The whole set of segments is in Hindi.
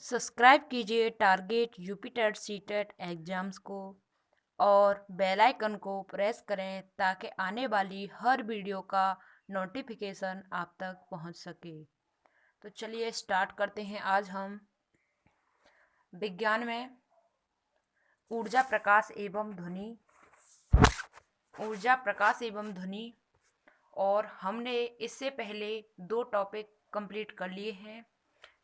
सब्सक्राइब कीजिए टारगेट यूपिटेट सीटेट एग्जाम्स को और बेल आइकन को प्रेस करें ताकि आने वाली हर वीडियो का नोटिफिकेशन आप तक पहुंच सके। तो चलिए स्टार्ट करते हैं। आज हम विज्ञान में ऊर्जा प्रकाश एवं ध्वनि और हमने इससे पहले 2 टॉपिक कंप्लीट कर लिए हैं।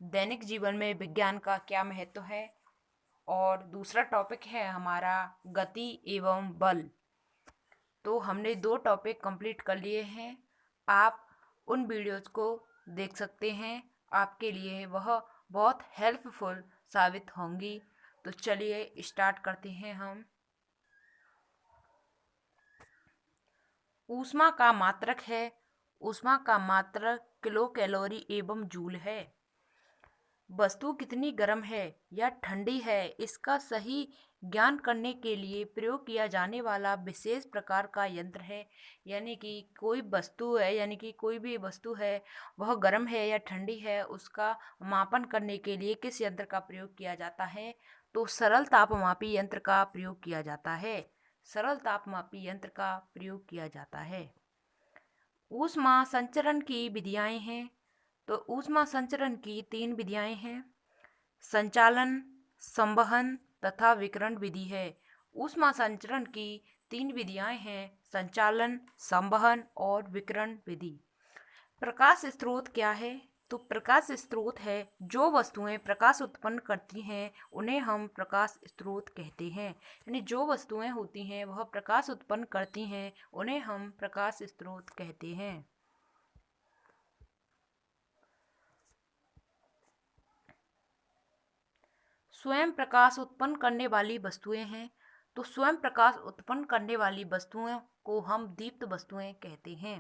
दैनिक जीवन में विज्ञान का क्या महत्व है और दूसरा टॉपिक है हमारा गति एवं बल। तो हमने 2 टॉपिक कंप्लीट कर लिए हैं। आप उन वीडियोज़ को देख सकते हैं, आपके लिए वह बहुत हेल्पफुल साबित होंगी। तो चलिए स्टार्ट करते हैं हम। ऊष्मा का मात्रक है। ऊष्मा का मात्रक किलो कैलोरी एवं जूल है। वस्तु कितनी गर्म है या ठंडी है, इसका सही ज्ञान करने के लिए प्रयोग किया जाने वाला विशेष प्रकार का यंत्र है। यानी कि कोई वस्तु है, यानी कि कोई भी वस्तु है, वह गर्म है या ठंडी है, उसका मापन करने के लिए किस यंत्र का प्रयोग किया जाता है? तो सरल तापमापी यंत्र का प्रयोग किया जाता है। सरल तापमापी यंत्र का प्रयोग किया जाता है। ऊष्मा संचरण की विधियाएं हैं। तो ऊष्मा संचरण की 3 विधियाएं हैं। संचालन, संवहन तथा विकिरण विधि है। ऊष्मा संचरण की 3 विधियाएं हैं: संचालन, संवहन और विकिरण विधि। प्रकाश स्रोत क्या है? तो प्रकाश स्रोत है जो वस्तुएं प्रकाश उत्पन्न करती हैं, उन्हें हम प्रकाश स्रोत कहते हैं। यानी जो वस्तुएं होती हैं वह प्रकाश उत्पन्न करती हैं, उन्हें हम प्रकाश स्रोत कहते हैं। स्वयं प्रकाश उत्पन्न करने वाली वस्तुएं हैं। तो स्वयं प्रकाश उत्पन्न करने वाली वस्तुओं को हम दीप्त वस्तुएं कहते हैं।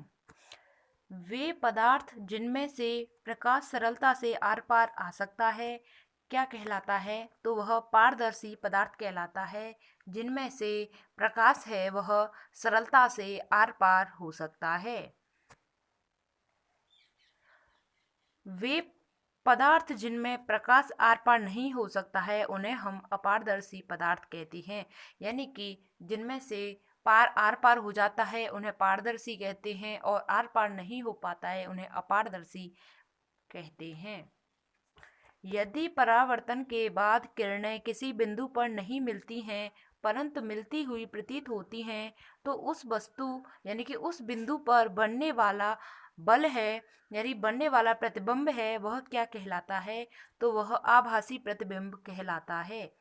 वे पदार्थ जिनमें से प्रकाश सरलता से आर पार आ सकता है क्या कहलाता है? तो वह पारदर्शी पदार्थ कहलाता है। जिनमें से प्रकाश है वह सरलता से आर पार हो सकता है। वे पदार्थ जिनमें प्रकाश आर पार नहीं हो सकता है उन्हें हम अपारदर्शी पदार्थ कहते हैं। यानी कि जिनमें से आर पार हो जाता है उन्हें पारदर्शी कहते हैं, और आर पार नहीं हो पाता है उन्हें अपारदर्शी कहते हैं। यदि परावर्तन के बाद किरणें किसी बिंदु पर नहीं मिलती हैं परंतु मिलती हुई प्रतीत होती हैं, तो उस वस्तु यानी कि उस बिंदु पर बनने वाला बल है, यानी बनने वाला प्रतिबिंब है, वह क्या कहलाता है? तो वह आभासी प्रतिबिंब कहलाता है।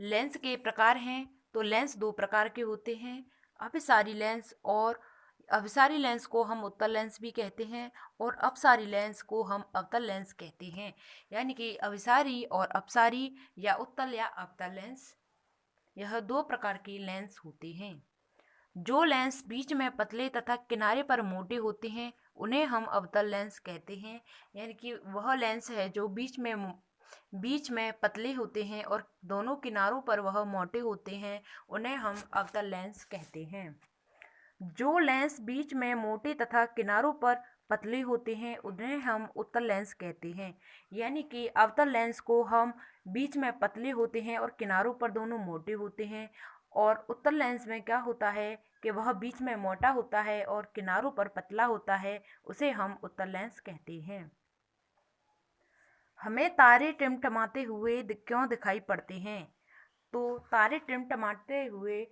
लेंस के प्रकार हैं। तो लेंस 2 प्रकार के होते हैं, अभिसारी लेंस और अभिसारी लेंस को हम उत्तल लेंस भी कहते हैं और अपसारी लेंस को हम अवतल लेंस कहते हैं। यानी कि अभिसारी और अपसारी या उत्तल या अवतल लेंस, यह 2 प्रकार के लेंस होते हैं। जो लेंस बीच में पतले तथा किनारे पर मोटे होते हैं उन्हें हम अवतल लेंस कहते हैं। यानी कि वह लेंस है जो बीच में पतले होते हैं और दोनों किनारों पर वह मोटे होते हैं, उन्हें हम अवतल लेंस कहते हैं। जो लेंस बीच में मोटे तथा किनारों पर पतले होते हैं उन्हें हम उत्तल लेंस कहते हैं। यानी कि अवतल लेंस को हम बीच में पतले होते हैं और किनारों पर दोनों मोटे होते हैं, और उत्तल लेंस में क्या होता है कि वह बीच में मोटा होता है और किनारों पर पतला होता है, उसे हम उत्तल लेंस कहते हैं। हमें तारे टिमटिमाते हुए क्यों दिखाई पड़ते हैं? तो तारे टिमटिमाते हुए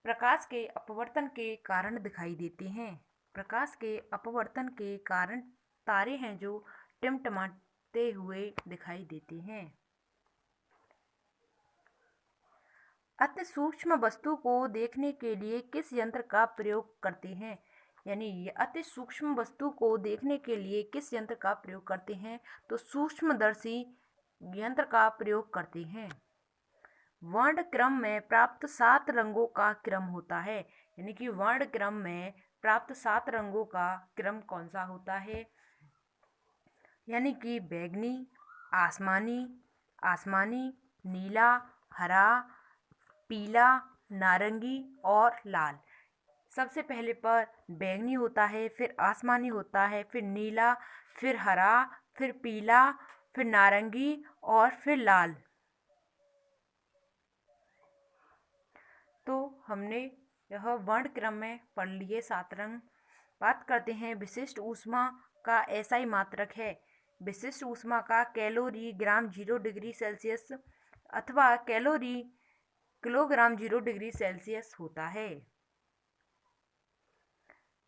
प्रकाश के अपवर्तन के कारण दिखाई देते हैं। प्रकाश के अपवर्तन के कारण तारे हैं जो टिमटिमाते हुए दिखाई देते हैं। अति सूक्ष्म वस्तु को देखने के लिए किस यंत्र का प्रयोग करते हैं? यानी अति सूक्ष्म वस्तु को देखने के लिए किस यंत्र का प्रयोग करते हैं? तो सूक्ष्मदर्शी यंत्र का प्रयोग करते हैं। वर्ण क्रम में प्राप्त 7 रंगों का क्रम होता है। यानी कि वर्ण क्रम में प्राप्त 7 रंगों का क्रम कौन सा होता है? यानी कि बैंगनी, आसमानी, आसमानी, नीला, हरा, पीला, नारंगी और लाल। सबसे पहले पर बैंगनी होता है, फिर आसमानी होता है, फिर नीला, फिर हरा, फिर पीला, फिर नारंगी और फिर लाल। तो हमने यह वर्ण क्रम में पढ़ लिए 7 रंग। बात करते हैं विशिष्ट ऊष्मा का एसआई मात्रक है। विशिष्ट ऊष्मा का कैलोरी ग्राम 0 डिग्री सेल्सियस अथवा कैलोरी किलोग्राम 0 डिग्री सेल्सियस होता है।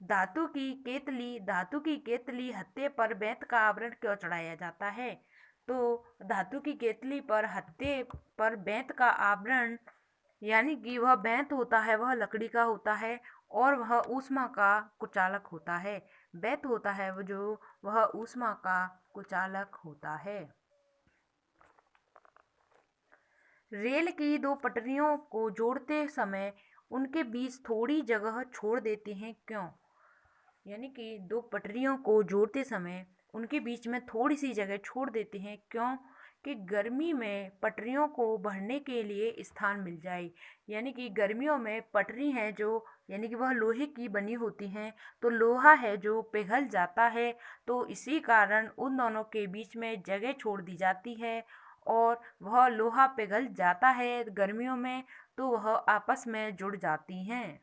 धातु की केतली हत्थे पर बेंत का आवरण क्यों चढ़ाया जाता है? तो धातु की केतली पर हत्थे पर बेंत का आवरण यानी कि वह बेंत होता है वह लकड़ी का होता है और वह ऊष्मा का कुचालक होता है। बेंत होता है वह ऊष्मा का कुचालक होता है। रेल की 2 पटरियों को जोड़ते समय उनके बीच थोड़ी जगह छोड़ देते हैं क्यों? यानी कि 2 पटरियों को जोड़ते समय उनके बीच में थोड़ी सी जगह छोड़ देते हैं क्यों? कि गर्मी में पटरियों को भरने के लिए स्थान मिल जाए। यानी कि गर्मियों में पटरी हैं जो यानी कि वह लोहे की बनी होती हैं, तो लोहा है जो पिघल जाता है, तो इसी कारण उन दोनों के बीच में जगह छोड़ दी जाती है और वह लोहा पिघल जाता है गर्मियों में, तो वह आपस में जुड़ जाती हैं।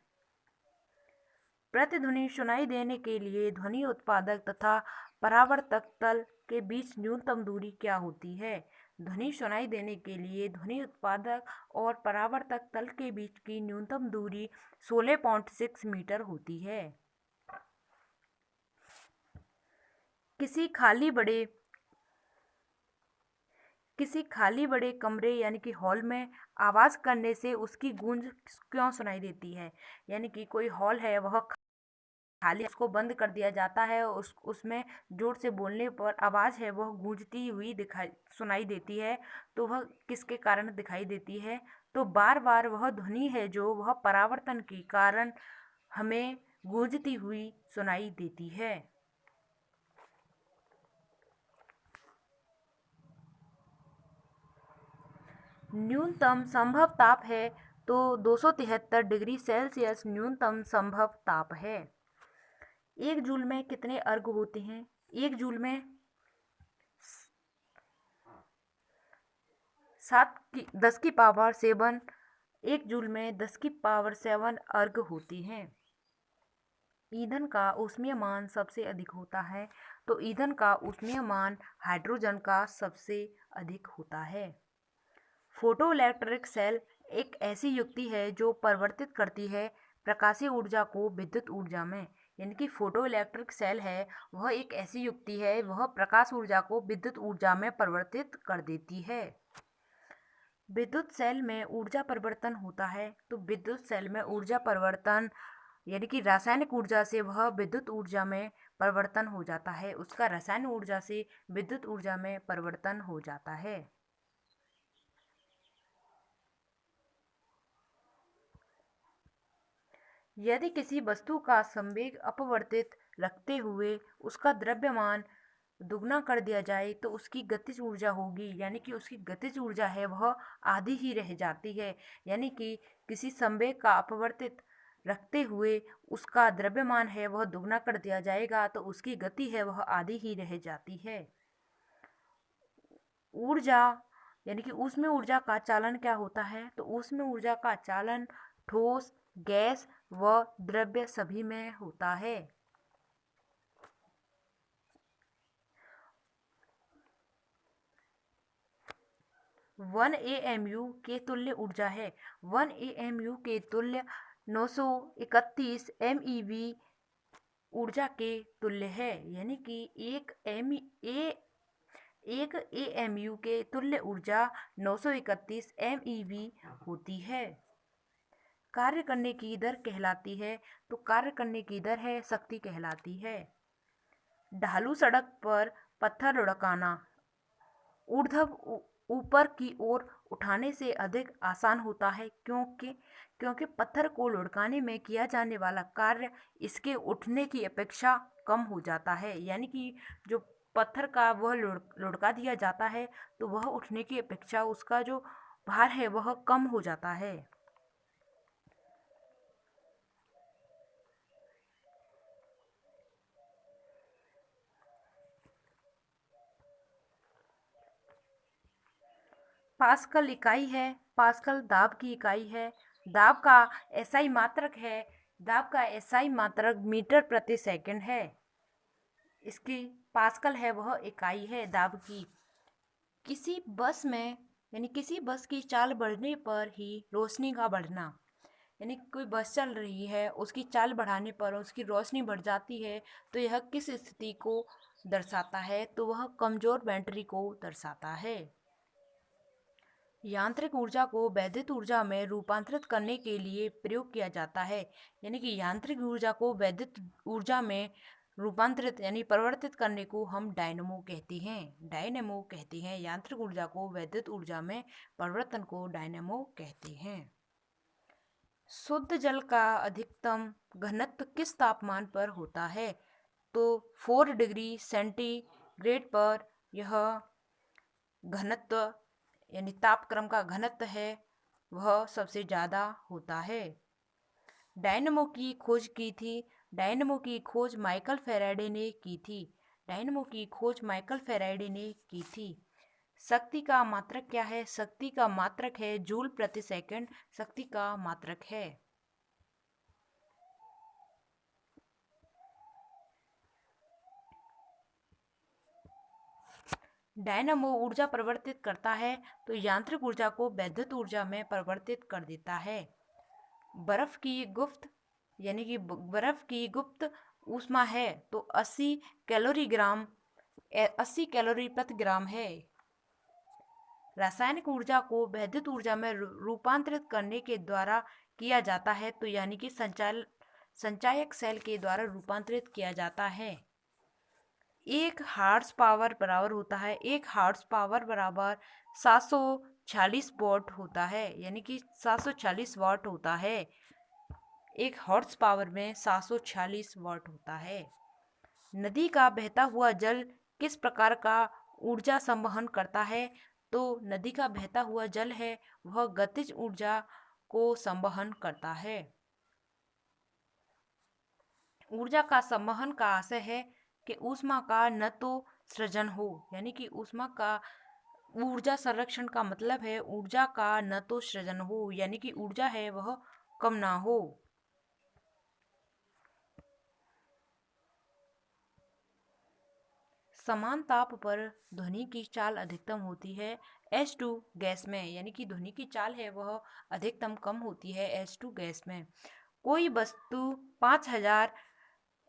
प्रतिध्वनि सुनाई देने के लिए ध्वनि उत्पादक तथा परावर्तक तल के बीच न्यूनतम दूरी क्या होती है? ध्वनि सुनाई देने के लिए ध्वनि उत्पादक और परावर्तक तल के बीच की न्यूनतम दूरी 16.6 मीटर होती है। किसी खाली बड़े कमरे यानी कि हॉल में आवाज़ करने से उसकी गूंज क्यों सुनाई देती है? यानी कि कोई हॉल है वह खाली, उसको बंद कर दिया जाता है, उसमें जोर से बोलने पर आवाज़ है वह गूंजती हुई सुनाई देती है। तो वह किसके कारण दिखाई देती है? तो बार बार वह ध्वनि है जो वह परावर्तन के कारण हमें गूंजती हुई सुनाई देती है। न्यूनतम संभव ताप है तो 273 डिग्री सेल्सियस न्यूनतम संभव ताप है। 1 जूल में कितने अर्घ होते हैं? 1 जूल में 10 की पावर 7 1 जूल में 10 की पावर 7 अर्घ होती हैं। ईंधन का ऊष्मीयमान सबसे अधिक होता है, तो ईंधन का ऊष्मीयमान हाइड्रोजन का सबसे अधिक होता है। फोटोइलेक्ट्रिक सेल एक ऐसी युक्ति है जो परिवर्तित करती है प्रकाशीय ऊर्जा को विद्युत ऊर्जा में। यानी कि फोटोइलेक्ट्रिक सेल है वह एक ऐसी युक्ति है वह प्रकाश ऊर्जा को विद्युत ऊर्जा में परिवर्तित कर देती है। विद्युत सेल में ऊर्जा परिवर्तन होता है, तो विद्युत सेल में ऊर्जा परिवर्तन यानी कि रासायनिक ऊर्जा से वह विद्युत ऊर्जा में परिवर्तन हो जाता है, उसका रासायनिक ऊर्जा से विद्युत ऊर्जा में परिवर्तन हो जाता है। यदि किसी वस्तु का संवेग अपवर्तित रखते हुए उसका द्रव्यमान दुगना कर दिया जाए तो उसकी गतिज ऊर्जा होगी, यानी कि उसकी गतिज ऊर्जा है वह आधी ही रह जाती है। यानी कि किसी संवेग का अपवर्तित रखते हुए उसका द्रव्यमान है वह दुगना कर दिया जाएगा तो उसकी गति है वह आधी ही रह जाती है। ऊर्जा यानी कि उसमें ऊर्जा का चालन क्या होता है? तो उसमें ऊर्जा का चालन ठोस, गैस व द्रव्य सभी में होता है। 1 AMU के तुल्य ऊर्जा है। 1 AMU के तुल्य 931 MeV ऊर्जा के तुल्य है। यानी कि एक AMU के तुल्य ऊर्जा 931 MeV होती है। कार्य करने की दर कहलाती है, तो कार्य करने की दर है शक्ति कहलाती है। ढालू सड़क पर पत्थर लुढ़काना ऊर्ध्व ऊपर की ओर उठाने से अधिक आसान होता है, क्योंकि पत्थर को लुढ़काने में किया जाने वाला कार्य इसके उठने की अपेक्षा कम हो जाता है। यानी कि जो पत्थर का वह लुढ़का दिया जाता है तो वह उठने की अपेक्षा उसका जो भार है वह कम हो जाता है। पास्कल इकाई है। पास्कल दाब की इकाई है। दाब का एसआई मात्रक है। दाब का एसआई मात्रक मीटर प्रति सेकंड है। इसकी पास्कल है वह इकाई है दाब की। किसी बस में यानी किसी बस की चाल बढ़ने पर ही रोशनी का बढ़ना, यानी कोई बस चल रही है उसकी चाल बढ़ाने पर उसकी रोशनी बढ़ जाती है, तो यह किस स्थिति को दर्शाता है? तो वह कमजोर बैटरी को दर्शाता है। यांत्रिक ऊर्जा को वैद्युत ऊर्जा में रूपांतरित करने के लिए प्रयोग किया जाता है। यानी कि यांत्रिक ऊर्जा को वैद्युत ऊर्जा में रूपांतरित यानी परिवर्तित करने को हम डायनेमो कहते हैं। डायनेमो कहते हैं यांत्रिक ऊर्जा को वैद्युत ऊर्जा में परिवर्तन को डायनेमो कहते हैं। शुद्ध जल का अधिकतम घनत्व किस तापमान पर होता है? तो 4 डिग्री सेंटीग्रेड पर यह घनत्व यानी तापक्रम का घनत्व है वह सबसे ज़्यादा होता है। डायनेमो की खोज की थी। डायनेमो की खोज माइकल फैराडे ने की थी। डायनेमो की खोज माइकल फैराडे ने की थी। शक्ति का मात्रक क्या है? शक्ति का मात्रक है जूल प्रति सेकंड। शक्ति का मात्रक है। डायनामो ऊर्जा परिवर्तित करता है तो यांत्रिक ऊर्जा को वैद्युत ऊर्जा में परिवर्तित कर देता है। बर्फ की गुप्त यानी कि बर्फ की गुप्त ऊष्मा है तो 80 कैलोरी प्रति ग्राम है। रासायनिक ऊर्जा को वैद्युत ऊर्जा में रूपांतरित करने के द्वारा किया जाता है तो यानी कि संचायक सेल के द्वारा रूपांतरित किया जाता है। 1 हॉर्स पावर बराबर होता है 1 हॉर्स पावर बराबर 746 वॉट होता है, यानी कि 746 वाट होता है। 1 हॉर्स पावर में 746 वाट होता है। नदी का बहता हुआ जल किस प्रकार का ऊर्जा संवहन करता है? तो नदी का बहता हुआ जल है वह गतिज ऊर्जा को संवहन करता है। ऊर्जा का संवहन का आशय है कि ऊष्मा का न तो सृजन हो, यानी कि ऊष्मा का ऊर्जा संरक्षण का मतलब है ऊर्जा का न तो सृजन हो, यानी कि ऊर्जा है वह कम ना हो। समान ताप पर ध्वनि की चाल अधिकतम होती है H2 गैस में, यानी कि ध्वनि की चाल है वह अधिकतम कम होती है H2 गैस में। कोई वस्तु 5000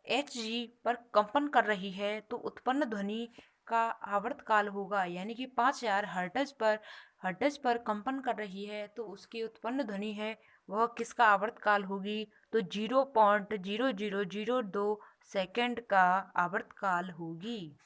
Hg पर कंपन कर रही है तो उत्पन्न ध्वनि का आवर्तकाल होगा, यानी कि 5000 हर्ट्ज पर कंपन कर रही है तो उसकी उत्पन्न ध्वनि है वह किसका आवर्तकाल होगी? तो 0.0002 सेकंड का आवर्तकाल होगी।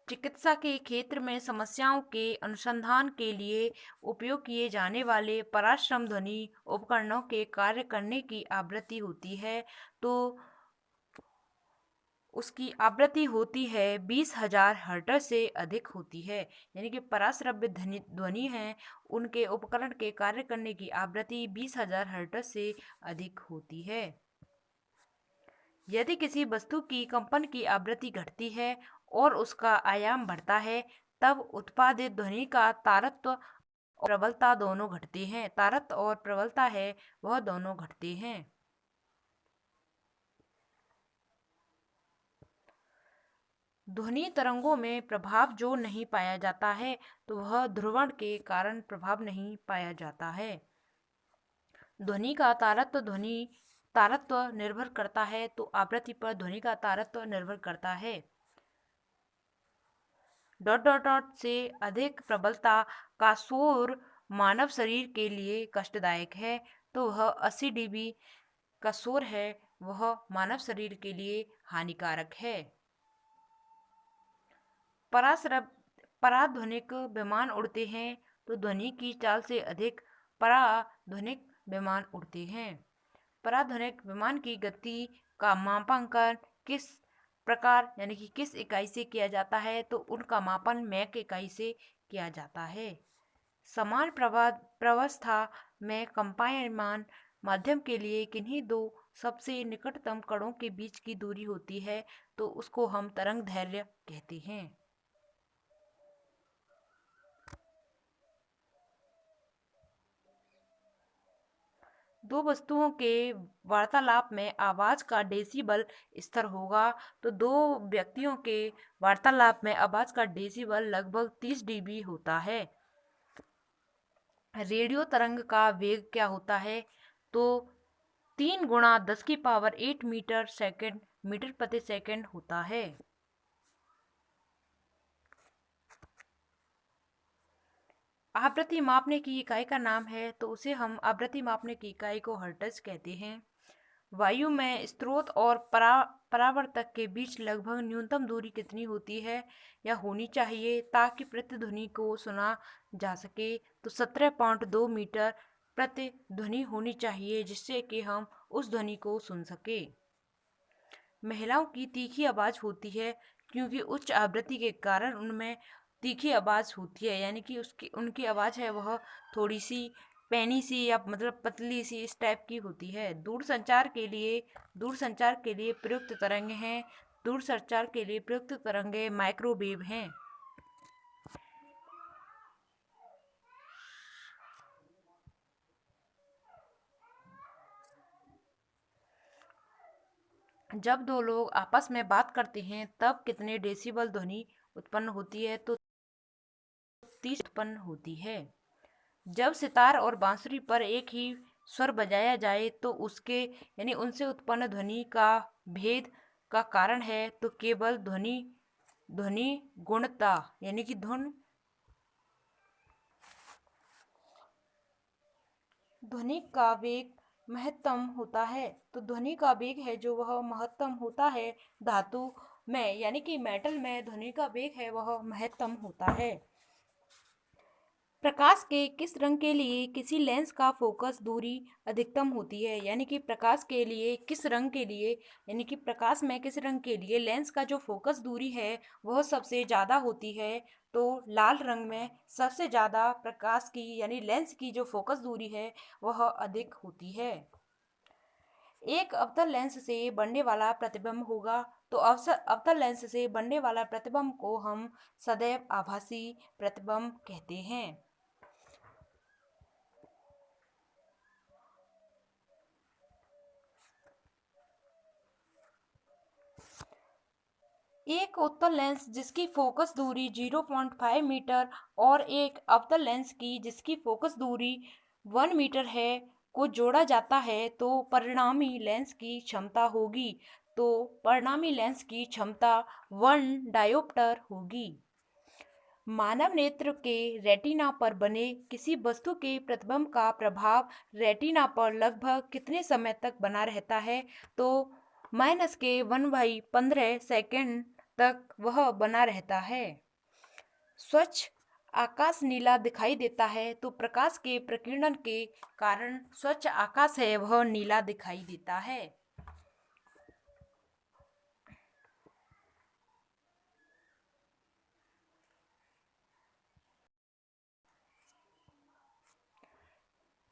चिकित्सा के क्षेत्र में समस्याओं के अनुसंधान के लिए उपयोग किए जाने वाले पराश्रम ध्वनि उपकरणों के कार्य करने की आवृत्ति होती है तो उसकी आवृत्ति होती है 20,000 हर्ट्ज से अधिक होती है, यानी कि पराश्रव्य ध्वनि है उनके उपकरण के कार्य करने की आवृत्ति 20,000 हर्ट्ज से अधिक होती है। यदि किसी वस्तु की कंपन की आवृत्ति घटती है और उसका आयाम बढ़ता है तब उत्पादित ध्वनि का तारत्व और प्रबलता दोनों घटते हैं। तारत्व और प्रबलता है वह दोनों घटते हैं। ध्वनि तरंगों में प्रभाव जो नहीं पाया जाता है तो वह ध्रुवण के कारण प्रभाव नहीं पाया जाता है। ध्वनि का तारत्व निर्भर करता है तो आवृत्ति पर ध्वनि का तारत्व निर्भर करता है। डॉट डॉट डॉट से अधिक प्रबलता का शोर मानव शरीर के लिए कष्टदायक है तो वह 80 dB का शोर है वह मानव शरीर के लिए हानिकारक है। पराध्वनिक विमान उड़ते हैं तो ध्वनि की चाल से अधिक पराध्वनिक विमान उड़ते हैं। पराध्वनिक विमान की गति का मापांकन किस प्रकार यानी कि किस इकाई से किया जाता है? तो उनका मापन मैक इकाई से किया जाता है। समान प्रवस्था में कंपायमान माध्यम के लिए किन्हीं दो सबसे निकटतम कणों के बीच की दूरी होती है तो उसको हम तरंग दैर्घ्य कहते हैं। दो वस्तुओं के वार्तालाप में आवाज का डेसिबल स्तर होगा। तो दो व्यक्तियों के वार्तालाप में आवाज का डेसिबल लगभग 30 डीबी होता है। रेडियो तरंग का वेग क्या होता है? तो 3 × 10⁸ मीटर प्रति सेकंड होता है। आवृत्ति मापने की इकाई का नाम है, तो उसे हम आवृत्ति मापने की इकाई को हर्ट्ज कहते हैं। वायु में स्रोत और परावर्तक के बीच लगभग न्यूनतम दूरी कितनी होती है या होनी चाहिए ताकि प्रतिध्वनि को सुना जा सके? तो 17.2 मीटर प्रतिध्वनि होनी चाहिए, जिससे कि हम उस ध्वनि को सुन सके। महिलाओं की तीखी आवाज होती है क्योंकि उच्च आवृत्ति के कारण उनमें तीखी आवाज होती है, यानी कि उसकी उनकी आवाज है वह थोड़ी सी पैनी सी या मतलब पतली सी इस टाइप की होती है। दूरसंचार के लिए प्रयुक्त तरंगे हैं। दूरसंचार के लिए प्रयुक्त तरंगे माइक्रोवेव हैं। जब दो लोग आपस में बात करते हैं तब कितने डेसिबल ध्वनि उत्पन्न होती है? तो 30 उत्पन्न होती है। जब सितार और बांसुरी पर एक ही स्वर बजाया जाए तो उसके यानी उनसे उत्पन्न ध्वनि का भेद का कारण है, तो केवल ध्वनि ध्वनि गुणता यानी कि ध्वनि का वेग महत्तम होता है। तो ध्वनि का वेग है जो वह महत्तम होता है धातु में, यानी कि मेटल में ध्वनि का वेग है वह महत्तम होता है। प्रकाश के किस रंग के लिए किसी लेंस का फोकस दूरी अधिकतम होती है? यानी कि प्रकाश के लिए किस रंग के लिए यानी कि प्रकाश में किस रंग के लिए लेंस का जो फोकस दूरी है वह सबसे ज़्यादा होती है? तो लाल रंग में सबसे ज़्यादा प्रकाश की यानी लेंस की जो फोकस दूरी है वह अधिक होती है। एक अवतल लेंस से बनने वाला प्रतिबिंब होगा। तो अवतल लेंस से बनने वाला प्रतिबिंब को हम सदैव आभासी प्रतिबिंब कहते हैं। एक उत्तल लेंस जिसकी फोकस दूरी 0.5 मीटर और एक अवतल लेंस की जिसकी फोकस दूरी 1 मीटर है को जोड़ा जाता है तो परिणामी लेंस की क्षमता होगी। तो परिणामी लेंस की क्षमता 1 डायोप्टर होगी। मानव नेत्र के रेटिना पर बने किसी वस्तु के प्रतिबिंब का प्रभाव रेटिना पर लगभग कितने समय तक बना रहता है? तो -1/15 सेकंड तक वह बना रहता है। स्वच्छ आकाश नीला दिखाई देता है, तो प्रकाश के प्रकीर्णन के कारण स्वच्छ आकाश है वह नीला दिखाई देता है।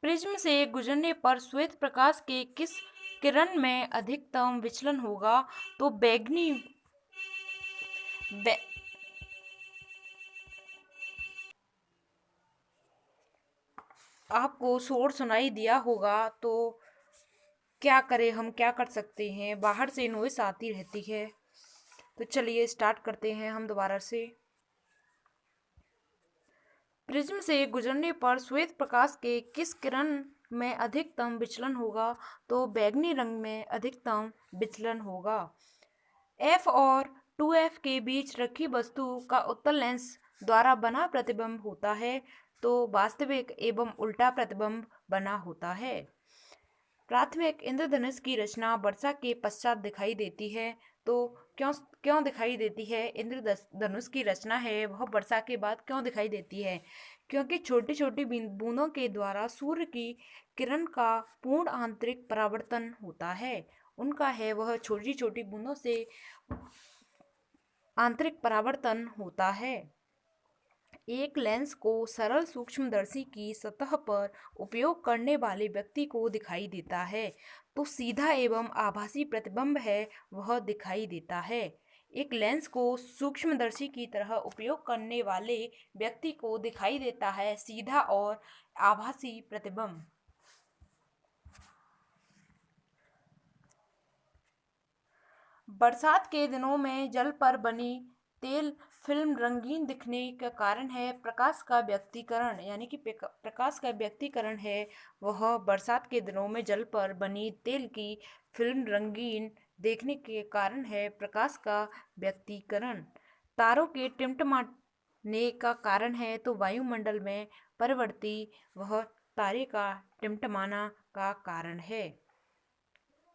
प्रिज्म से गुजरने पर श्वेत प्रकाश के किस किरण में अधिकतम विचलन होगा? तो बैंगनी बे, आपको शोर सुनाई दिया होगा, तो क्या करें, हम क्या कर सकते हैं, बाहर से नॉइस आती रहती है। तो चलिए स्टार्ट करते हैं हम दोबारा से। प्रिज्म से गुजरने पर श्वेत प्रकाश के किस किरण में अधिकतम विचलन होगा? तो बैंगनी रंग में अधिकतम विचलन होगा। F और 2F के बीच रखी वस्तु का उत्तल लेंस द्वारा बना प्रतिबिंब होता है, तो वास्तविक एवं उल्टा प्रतिबिंब बना होता है। प्राथमिक इंद्रधनुष की रचना वर्षा के पश्चात दिखाई देती है। तो क्यों क्यों दिखाई देती है? इंद्रधनुष की रचना है वह वर्षा के बाद क्यों दिखाई देती है? क्योंकि छोटी छोटी बूंदों के द्वारा सूर्य की किरण का पूर्ण आंतरिक परावर्तन होता है। उनका है वह छोटी छोटी बूंदों से आंतरिक परावर्तन होता है। एक लेंस को सरल सूक्ष्मदर्शी की सतह पर उपयोग करने वाले व्यक्ति को दिखाई देता है, तो सीधा एवं आभासी प्रतिबिंब है वह दिखाई देता है। एक लेंस को सूक्ष्मदर्शी की तरह उपयोग करने वाले व्यक्ति को दिखाई देता है सीधा और आभासी प्रतिबिंब। बरसात के दिनों में जल पर बनी तेल फिल्म रंगीन दिखने का कारण है प्रकाश का व्यक्तीकरण, यानी कि प्रकाश का व्यक्तीकरण है वह बरसात के दिनों में जल पर बनी तेल की फिल्म रंगीन देखने के कारण है प्रकाश का व्यक्तीकरण। तारों के टिमटिमाने का कारण है तो वायुमंडल में परिवर्ती वह तारे का टिमटिमाना का कारण है।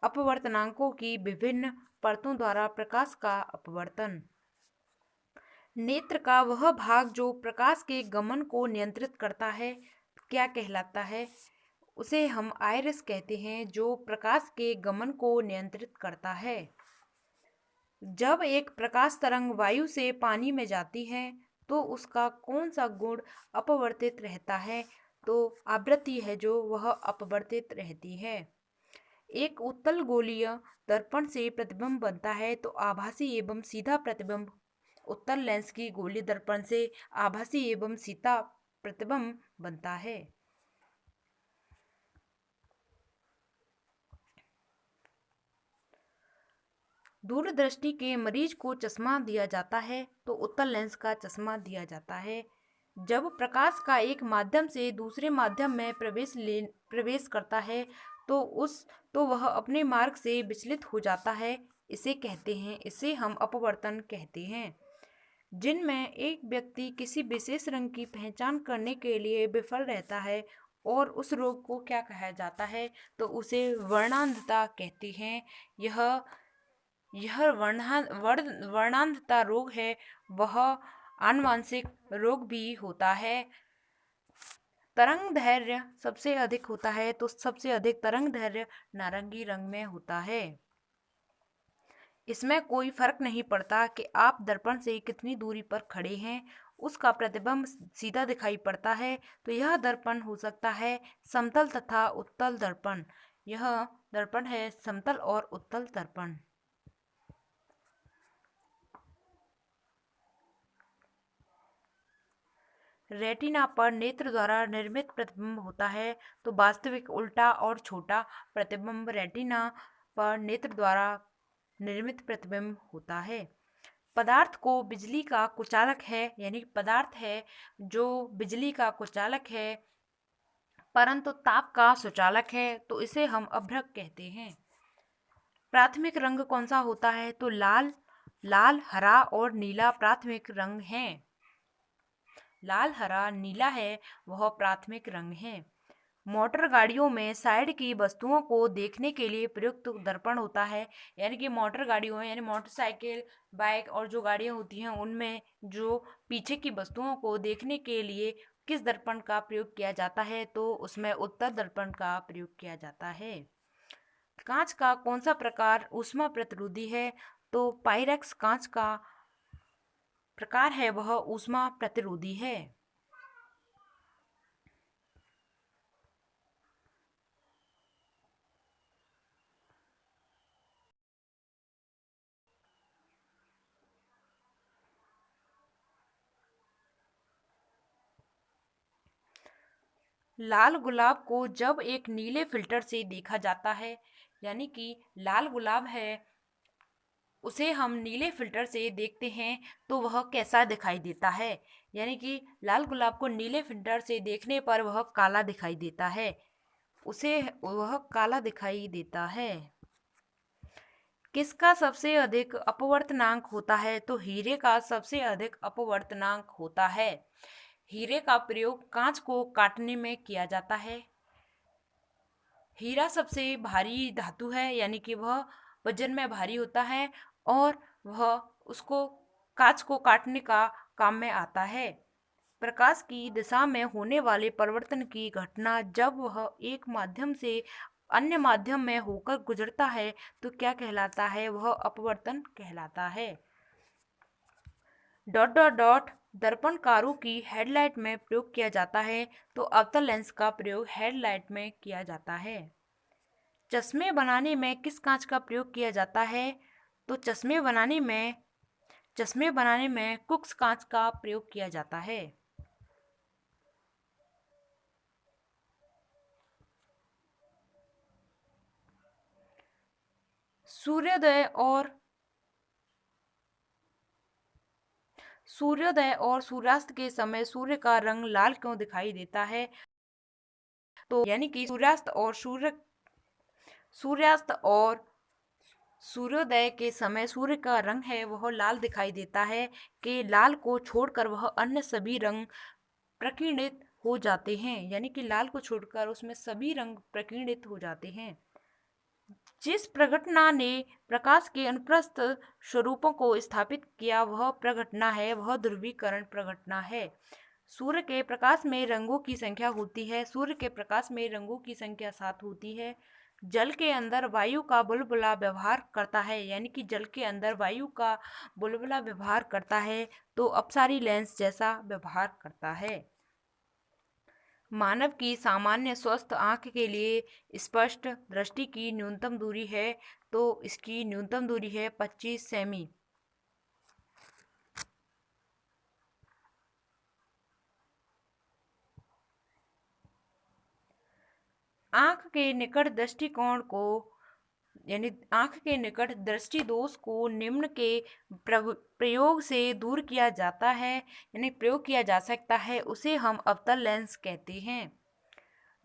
अपवर्तनांकों की विभिन्न परतों द्वारा प्रकाश का अपवर्तन। नेत्र का वह भाग जो प्रकाश के गमन को नियंत्रित करता है क्या कहलाता है? उसे हम आइरिस कहते हैं जो प्रकाश के गमन को नियंत्रित करता है। जब एक प्रकाश तरंग वायु से पानी में जाती है तो उसका कौन सा गुण अपवर्तित रहता है? तो आवृत्ति है जो वह अपवर्तित रहती है। एक उत्तल गोलीय दर्पण से प्रतिबिंब बनता है तो आभासी एवं सीधा प्रतिबिंब उत्तल लेंस की गोलीय दर्पण से आभासी एवं सीधा प्रतिबिंब बनता है। दूरदृष्टि के मरीज को चश्मा दिया जाता है तो उत्तल लेंस का चश्मा दिया जाता है। जब प्रकाश का एक माध्यम से दूसरे माध्यम में प्रवेश करता है तो वह अपने मार्ग से विचलित हो जाता है, इसे हम अपवर्तन कहते हैं। जिनमें एक व्यक्ति किसी विशेष रंग की पहचान करने के लिए विफल रहता है और उस रोग को क्या कहा जाता है? तो उसे वर्णांधता कहते हैं। यह वर्णांधता रोग है वह आनुवांशिक रोग भी होता है। तरंग दैर्घ्य सबसे अधिक होता है तो सबसे अधिक तरंग दैर्घ्य नारंगी रंग में होता है। इसमें कोई फर्क नहीं पड़ता कि आप दर्पण से कितनी दूरी पर खड़े हैं, उसका प्रतिबिंब सीधा दिखाई पड़ता है। तो यह दर्पण हो सकता है समतल तथा उत्तल दर्पण। यह दर्पण है समतल और उत्तल दर्पण। रेटिना पर नेत्र द्वारा निर्मित प्रतिबिंब होता है तो वास्तविक उल्टा और छोटा प्रतिबिंब रेटिना पर नेत्र द्वारा निर्मित प्रतिबिंब होता है। पदार्थ को बिजली का कुचालक है, यानी पदार्थ है जो बिजली का कुचालक है परंतु ताप का सुचालक है तो इसे हम अभ्रक कहते हैं। प्राथमिक रंग कौन सा होता है? तो लाल, हरा और नीला प्राथमिक रंग हैं। लाल, हरा, नीला है वह प्राथमिक रंग है। मोटर गाड़ियों में साइड की वस्तुओं को देखने के लिए प्रयुक्त दर्पण होता है, यानी कि मोटर गाड़ियों में यानी मोटरसाइकिल, बाइक और जो गाड़ियां होती हैं उनमें जो पीछे की वस्तुओं को देखने के लिए किस दर्पण का प्रयोग किया जाता है? तो उसमें उत्तर दर्पण का प्रयोग किया जाता है। कांच का कौन सा प्रकार ऊष्मा प्रतिरोधी है? तो पाइरेक्स कांच का प्रकार है वह ऊष्मा प्रतिरोधी है। लाल गुलाब को जब एक नीले फिल्टर से देखा जाता है, यानी कि लाल गुलाब है उसे हम नीले फिल्टर से देखते हैं तो वह कैसा दिखाई देता है? यानी कि लाल गुलाब को नीले फिल्टर से देखने पर वह काला दिखाई देता है, उसे वह काला दिखाई देता है। किसका सबसे अधिक अपवर्तनांक होता है? तो हीरे का सबसे अधिक अपवर्तनांक होता है। हीरे का प्रयोग कांच को काटने में किया जाता है। हीरा सबसे भारी धातु है, यानी कि वह वजन में भारी होता है और वह उसको कांच को काटने का काम में आता है। प्रकाश की दिशा में होने वाले परिवर्तन की घटना जब वह एक माध्यम से अन्य माध्यम में होकर गुजरता है तो क्या कहलाता है? वह अपवर्तन कहलाता है। डॉट डॉट डॉट दर्पण कारों की हेडलाइट में प्रयोग किया जाता है तो अवतल लेंस का प्रयोग हेडलाइट में किया जाता है। चश्मे बनाने में किस कांच का प्रयोग किया जाता है? तो चश्मे बनाने में कुक्स कांच का प्रयोग किया जाता है। सूर्योदय और सूर्योदय और सूर्यास्त के समय सूर्य का रंग लाल क्यों दिखाई देता है? तो यानी कि सूर्यास्त और सूर्योदय के समय सूर्य का रंग है वह लाल दिखाई देता है कि लाल को छोड़कर वह अन्य सभी रंग प्रकीर्णित हो जाते हैं, यानी कि लाल को छोड़कर उसमें सभी रंग प्रकीर्णित हो जाते हैं। जिस प्रघटना ने प्रकाश के अनुप्रस्थ स्वरूपों को स्थापित किया वह ध्रुवीकरण प्रघटना है। सूर्य के प्रकाश में रंगों की संख्या होती है। सूर्य के प्रकाश में रंगों की संख्या 7 होती है। जल के अंदर वायु का बुलबुला व्यवहार करता है, यानी कि जल के अंदर वायु का बुलबुला व्यवहार करता है तो अपसारी लेंस जैसा व्यवहार करता है। मानव की सामान्य स्वस्थ आंख के लिए स्पष्ट दृष्टि की न्यूनतम दूरी है, तो इसकी न्यूनतम दूरी है 25 सेमी। आंख के निकट दृष्टिकोण को यानी आंख के निकट दृष्टि दोष को निम्न के प्रयोग से दूर किया जाता है, यानी प्रयोग किया जा सकता है, उसे हम अवतल लेंस कहते हैं।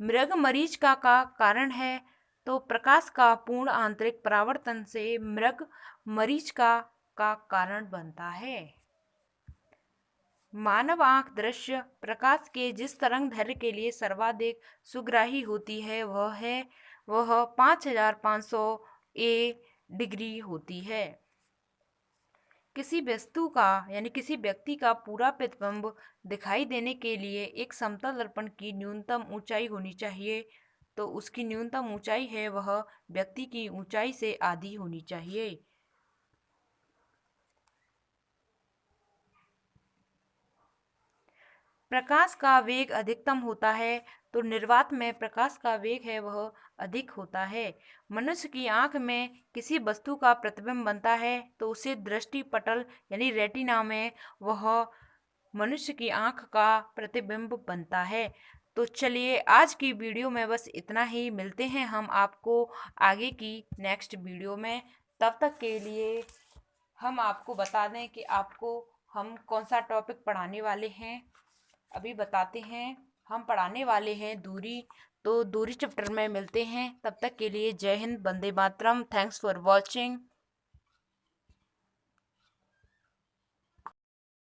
मृग मरीचिका का कारण है, तो प्रकाश का पूर्ण आंतरिक परावर्तन से मृग मरीचिका का कारण बनता है। मानव आंख दृश्य प्रकाश के जिस तरंग दैर्घ्य के लिए सर्वाधिक सुग्राही होती है वह 5500 ए डिग्री होती है। किसी वस्तु का यानी किसी व्यक्ति का पूरा प्रतिबिंब दिखाई देने के लिए एक समतल दर्पण की न्यूनतम ऊंचाई होनी चाहिए, तो उसकी न्यूनतम ऊंचाई है वह व्यक्ति की ऊंचाई से आधी होनी चाहिए। प्रकाश का वेग अधिकतम होता है, तो निर्वात में प्रकाश का वेग है वह अधिक होता है। मनुष्य की आंख में किसी वस्तु का प्रतिबिंब बनता है तो उसे दृष्टि पटल यानी रेटिना में वह मनुष्य की आंख का प्रतिबिंब बनता है। तो चलिए आज की वीडियो में बस इतना ही। मिलते हैं हम आपको आगे की नेक्स्ट वीडियो में। तब तक के लिए हम आपको बता दें कि आपको हम कौन सा टॉपिक पढ़ाने वाले हैं। अभी बताते हैं, हम पढ़ाने वाले हैं दूरी। तो दूरी चैप्टर में मिलते हैं। तब तक के लिए जय हिंद, वंदे मातरम। Thanks for watching.